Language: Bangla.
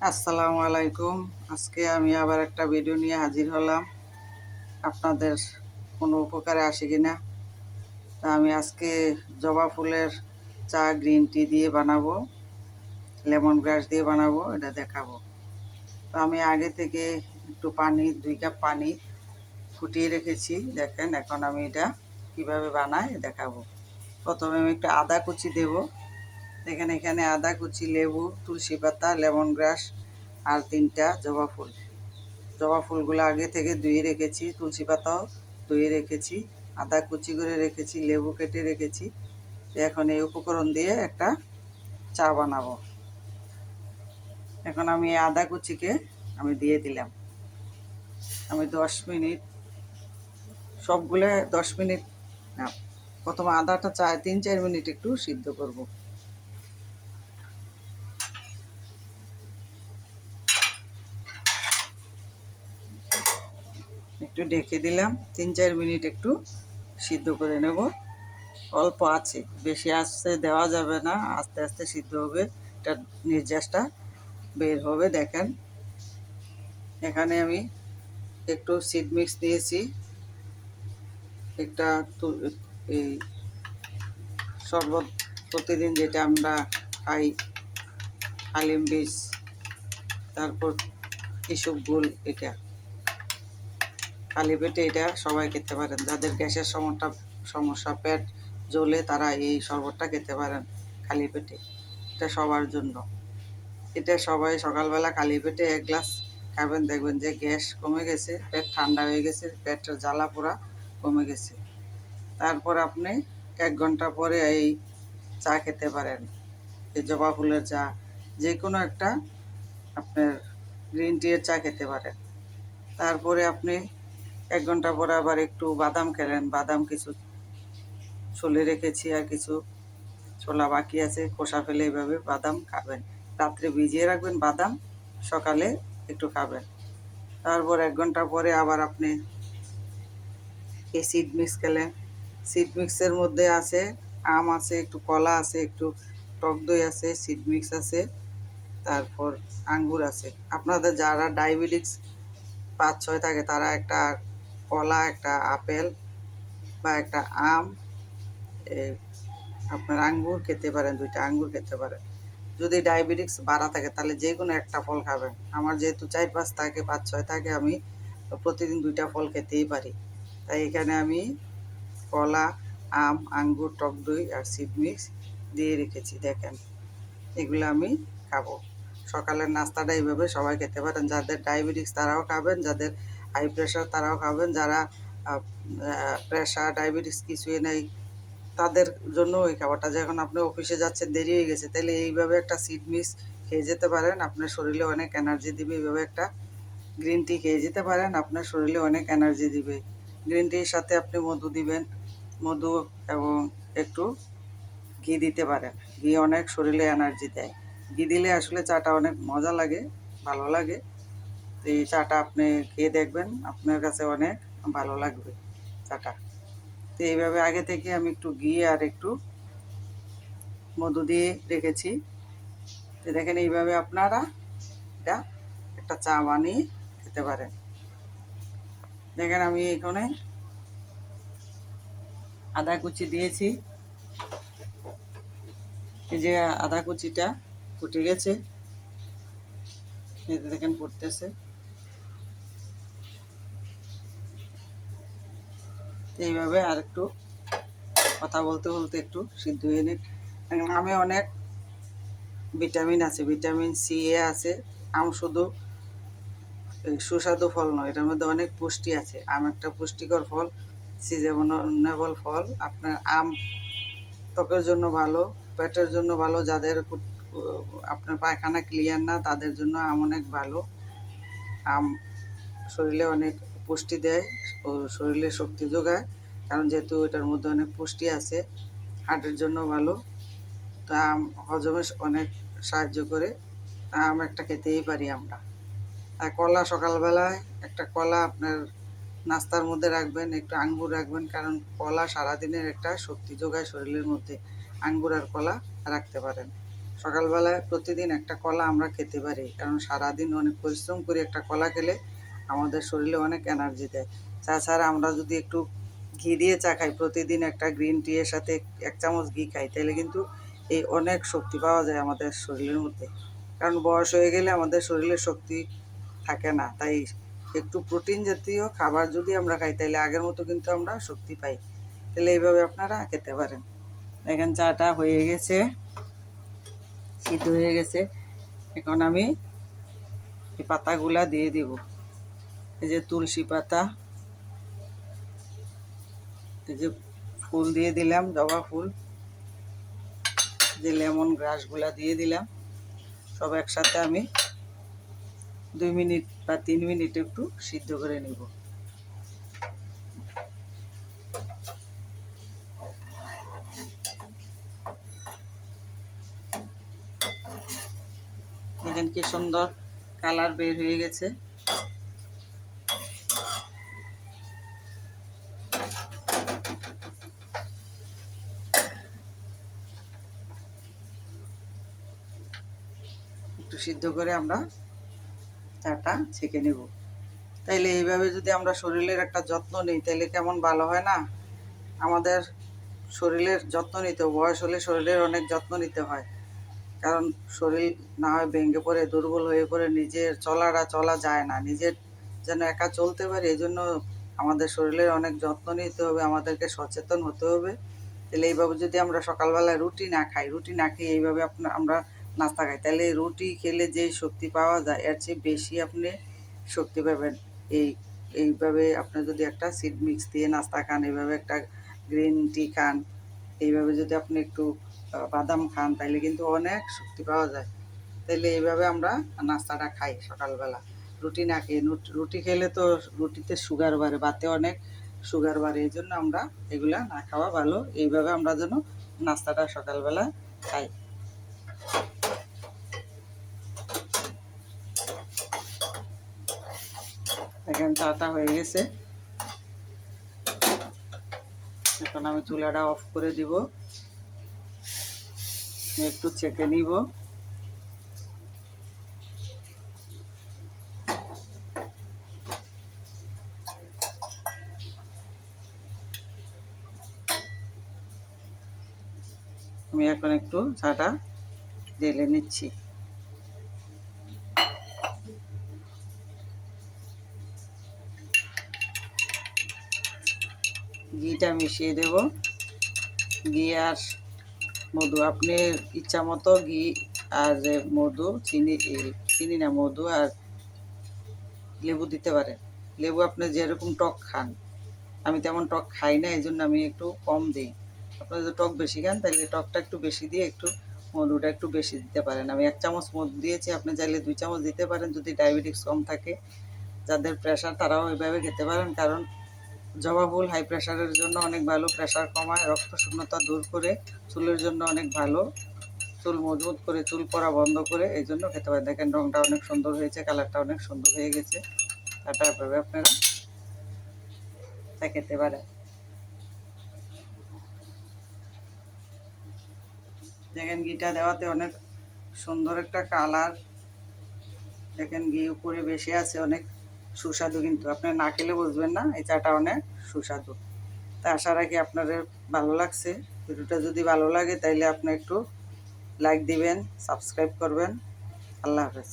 আসসালামু আলাইকুম। আজকে আমি আবার একটা ভিডিও নিয়ে হাজির হলাম। আপনাদের কোনো উপকারে আসে কিনা। তা আমি আজকে জবা ফুলের চা গ্রিন টি দিয়ে বানাবো, লেমন গ্রাস দিয়ে বানাবো, এটা দেখাবো। তো আমি আগে থেকে একটু পানি 2 কাপ পানি ফুটিয়ে রেখেছি। দেখেন এখন আমি এটা কিভাবে বানাই দেখাবো। প্রথমে আমি একটু আদা কুচি দেব। দেখেন এখানে আদা কুচি, লেবু, তুলসী পাতা, লেমন গ্রাস আর 3টা জবা ফুল। জবা ফুলগুলো আগে থেকে ধুয়ে রেখেছি, তুলসী পাতাও ধুয়ে রেখেছি, আদা কুচি করে রেখেছি, লেবু কেটে রেখেছি। এখন এই উপকরণ দিয়ে একটা চা বানাবো। এখন আমি এই আদা কুচিকে আমি দিয়ে দিলাম। আমি 10 মিনিট, সবগুলো 10 মিনিট না, প্রথমে আদাটা 3-4 মিনিট একটু সিদ্ধ করব। একটু ঢেকে দিলাম, 3-4 মিনিট একটু সিদ্ধ করে নেব। অল্প আছে, বেশি আঁচে দেওয়া যাবে না, আস্তে আস্তে সিদ্ধ হবে, এটা নির্যাসটা বের হবে। দেখেন এখানে আমি একটু সিড মিক্স দিয়েছি, একটা এই শরবত প্রতিদিন যেটা আমরা খাই, হালিম বীজ, তারপর ইসবগুল, এটা খালি পেটে এটা সবাই খেতে পারেন। যাদের গ্যাসের সমস্যা, পেট জ্বলে, তারা এই শরবতটা খেতে পারেন খালি পেটে। এটা সবার জন্য। এটা সবাই সকালবেলা খালি পেটে 1 গ্লাস খাবেন, দেখবেন যে গ্যাস কমে গেছে, পেট ঠান্ডা হয়ে গেছে, পেটের জ্বালা পোড়া কমে গেছে। তারপর আপনি 1 ঘন্টা পরে এই চা খেতে পারেন, এই জবা ফুলের চা, যে কোনো একটা আপনার গ্রিন টি এর চা খেতে পারেন। তারপরে আপনি 1 ঘন্টা পরে আবার একটু বাদাম খেলেন, বাদাম কিছু ছুলে রেখেছি আর কিছু ছোলা বাকি আছে, খোসা ফেলে এইভাবে বাদাম খাবেন। রাত্রে ভিজিয়ে রাখবেন বাদাম, সকালে একটু খাবেন। তারপর 1 ঘন্টা পরে আবার আপনি এই সিড মিক্স খেলেন। সিড মিক্সের মধ্যে আছে আম আছে, একটু কলা আছে, একটু টক দই আছে, সিড মিক্স আছে, তারপর আঙ্গুর আছে। আপনাদের যারা ডায়াবেটিস 5-6 থাকে, তারা একটা কলা, একটা আপেল বা একটা আম, আপনার আঙ্গুর খেতে পারেন, 2টা আঙ্গুর খেতে পারেন। যদি ডায়াবেটিস বাড়া থাকে তাহলে যে কোনো একটা ফল খাবেন। আমার যেহেতু 4-5 থাকে, 5-6 থাকে, আমি প্রতিদিন 2টা ফল খেতেই পারি। তাই এখানে আমি কলা, আম, আঙ্গুর, টক দই আর সিড মিক্স দিয়ে রেখেছি। দেখেন এগুলো আমি খাবো। সকালের নাস্তাটা এইভাবে সবাই খেতে পারেন। যাদের ডায়াবেটিস তারাও খাবেন, যাদের হাই প্রেশার তারাও খাবেন, যারা প্রেশার ডায়াবেটিস কিছুই নেই তাদের জন্য ওই খাবারটা। যখন আপনি অফিসে যাচ্ছেন, দেরি হয়ে গেছে, তাহলে এইভাবে একটা সিড মিক্স খেয়ে যেতে পারেন, আপনার শরীরে অনেক এনার্জি দিবে। এইভাবে একটা গ্রিন টি খেয়ে যেতে পারেন, আপনার শরীরে অনেক এনার্জি দিবে। গ্রিন টির সাথে আপনি মধু দিবেন, মধু এবং একটু ঘি দিতে পারেন। ঘি অনেক শরীরে এনার্জি দেয়। ঘি দিলে আসলে চাটা অনেক মজা লাগে, ভালো লাগে। তো এই চাটা আপনি খেয়ে দেখবেন, আপনার কাছে অনেক ভালো লাগবে চাটা। তো এইভাবে আগে থেকে আমি একটু ঘি আর একটু মধু দিয়ে রেখেছি। তো দেখেন এইভাবে আপনারা এটা একটা চা বানিয়ে খেতে পারেন। দেখেন আমি এখানে আদা কুচি দিয়েছি, এই যে আদা কুচিটা ফুটে গেছে, এই যে দেখেন ফুটতেছে। এইভাবে আর একটু কথা বলতে বলতে একটু সিদ্ধ হয়ে নিন। আমে অনেক ভিটামিন আছে, ভিটামিন সি এ আছে। আম শুধু সুস্বাদু ফল নয়, এটার মধ্যে অনেক পুষ্টি আছে। আম একটা পুষ্টিকর ফল, সিজনেবল ফল। আপনার আম ত্বকের জন্য ভালো, পেটের জন্য ভালো, যাদের আপনার পায়খানা ক্লিয়ার না তাদের জন্য আম অনেক ভালো। আম শরীরে অনেক পুষ্টি দেয় ও শরীরে শক্তি যোগায়, কারণ যেহেতু এটার মধ্যে অনেক পুষ্টি আছে। হার্টের জন্য ভালো। তো আম হজমে অনেক সাহায্য করে। আম একটা খেতেই পারি আমরা। আর কলা, সকালবেলায় একটা কলা আপনার নাস্তার মধ্যে রাখবেন, একটু আঙ্গুর রাখবেন, কারণ কলা সারাদিনের একটা শক্তি যোগায় শরীরের মধ্যে। আঙ্গুর আর কলা রাখতে পারেন সকালবেলায় প্রতিদিন একটা কলা আমরা খেতে পারি, কারণ সারাদিন অনেক পরিশ্রম করে একটা কলা খেলে আমাদের শরীরে অনেক এনার্জি দেয়। তাছাড়া আমরা যদি একটু ঘি দিয়ে চা খাই, প্রতিদিন একটা গ্রিন টি এর সাথে 1 চামচ ঘি খাই, তাহলে কিন্তু এই অনেক শক্তি পাওয়া যায় আমাদের শরীরের মধ্যে। কারণ বয়স হয়ে গেলে আমাদের শরীরে শক্তি থাকে না, তাই একটু প্রোটিন জাতীয় খাবার যদি আমরা খাই, তাহলে আগের মতো কিন্তু আমরা শক্তি পাই। তাহলে এইভাবে আপনারা খেতে পারেন। দেখেন চাটা হয়ে গেছে, সিদ্ধ হয়ে গেছে। এখন আমি এই পাতাগুলা দিয়ে দিব। এই যে তুলসী পাতা, এই যে ফুল দিয়ে দিলাম, জবা ফুল, যে লেমন গ্রাসগুলা দিয়ে দিলাম। সব একসাথে আমি 2 মিনিট বা 3 মিনিট একটু সিদ্ধ করে নিব। দেখেন কি সুন্দর কালার বের হয়ে গেছে। একটু সিদ্ধ করে আমরা চাটা ছেঁকে নেব। তাইলে এইভাবে যদি আমরা শরীরের একটা যত্ন নিই, তাইলে কেমন ভালো হয় না? আমাদের শরীরের যত্ন নিতে, বয়স হলে শরীরের অনেক যত্ন নিতে হয়। কারণ শরীর না হয় ভেঙে পড়ে, দুর্বল হয়ে পড়ে, নিজের চলা যায় না। নিজের যেন একা চলতে পারি, এই জন্য আমাদের শরীরের অনেক যত্ন নিতে হবে, আমাদেরকে সচেতন হতে হবে। তাহলে এইভাবে যদি আমরা সকালবেলায় রুটি না খাই, রুটি না খেয়ে এইভাবে আমরা নাস্তা খাই, তাহলে রুটি খেলে যেই শক্তি পাওয়া যায়, এর চেয়ে বেশি আপনি শক্তি পাবেন। এইভাবে আপনি যদি একটা সিড মিক্স দিয়ে নাস্তা খান, এইভাবে একটা গ্রিন টি খান, এইভাবে যদি আপনি একটু বাদাম খান, তাইলে কিন্তু অনেক শক্তি পাওয়া যায়। তাইলে এইভাবে আমরা নাস্তাটা খাই সকালবেলা, রুটি না খেয়ে। রুটি খেলে তো রুটিতে সুগার বাড়ে, ভাতে অনেক সুগার বাড়ে, এই জন্য আমরা এগুলা না খাওয়া ভালো। এইভাবে আমরা যেন নাস্তাটা সকালবেলা খাই। এখন চাটা হয়ে গেছে, এখন আমি চুলাটা অফ করে দিব, একটু ছেঁকে নিব। আমি এখন একটু চাটা ঢেলে নিচ্ছি। ঘিটা মিশিয়ে দেব, ঘি আর মধু, আপনি ইচ্ছা মতো ঘি আর মধু, চিনি না, মধু আর লেবু দিতে পারেন। লেবু আপনি যেরকম টক খান, আমি তেমন টক খাই না, এই জন্য আমি একটু কম দিই। আপনারা যদি টক বেশি খান, তাহলে টকটা একটু বেশি দিয়ে একটু মধুটা একটু বেশি দিতে পারেন। আমি 1 চামচ মধু দিয়েছি, আপনি চাইলে 2 চামচ দিতে পারেন যদি ডায়াবেটিস কম থাকে। যাদের প্রেশার তারাও এভাবে খেতে পারেন, কারণ জবা ফুল হাই প্রেশারের জন্য অনেক ভালো, প্রেশার কমায়, রক্ত শূন্যতা দূর করে, চুলের জন্য অনেক ভালো, চুল মজবুত করে, চুল পড়া বন্ধ করে, এই জন্য খেতে পারেন। দেখেন রঙটা অনেক সুন্দর হয়েছে, কালারটা অনেক সুন্দর হয়ে গেছে। তারপরে আপনারা তা খেতে পারেন। দেখেন ঘিটা দেওয়াতে অনেক সুন্দর একটা কালার, দেখেন ঘি উপরে বেশি আছে, অনেক সুস্বাদু। কিন্তু আপনি না খেলে বুঝবেন না এই চাটা অনেক সুস্বাদু। তা আশা রাখি আপনাদের ভালো লাগছে। ভিডিওটা যদি ভালো লাগে, তাইলে আপনি একটু লাইক দিবেন, সাবস্ক্রাইব করবেন। আল্লাহ হাফেজ।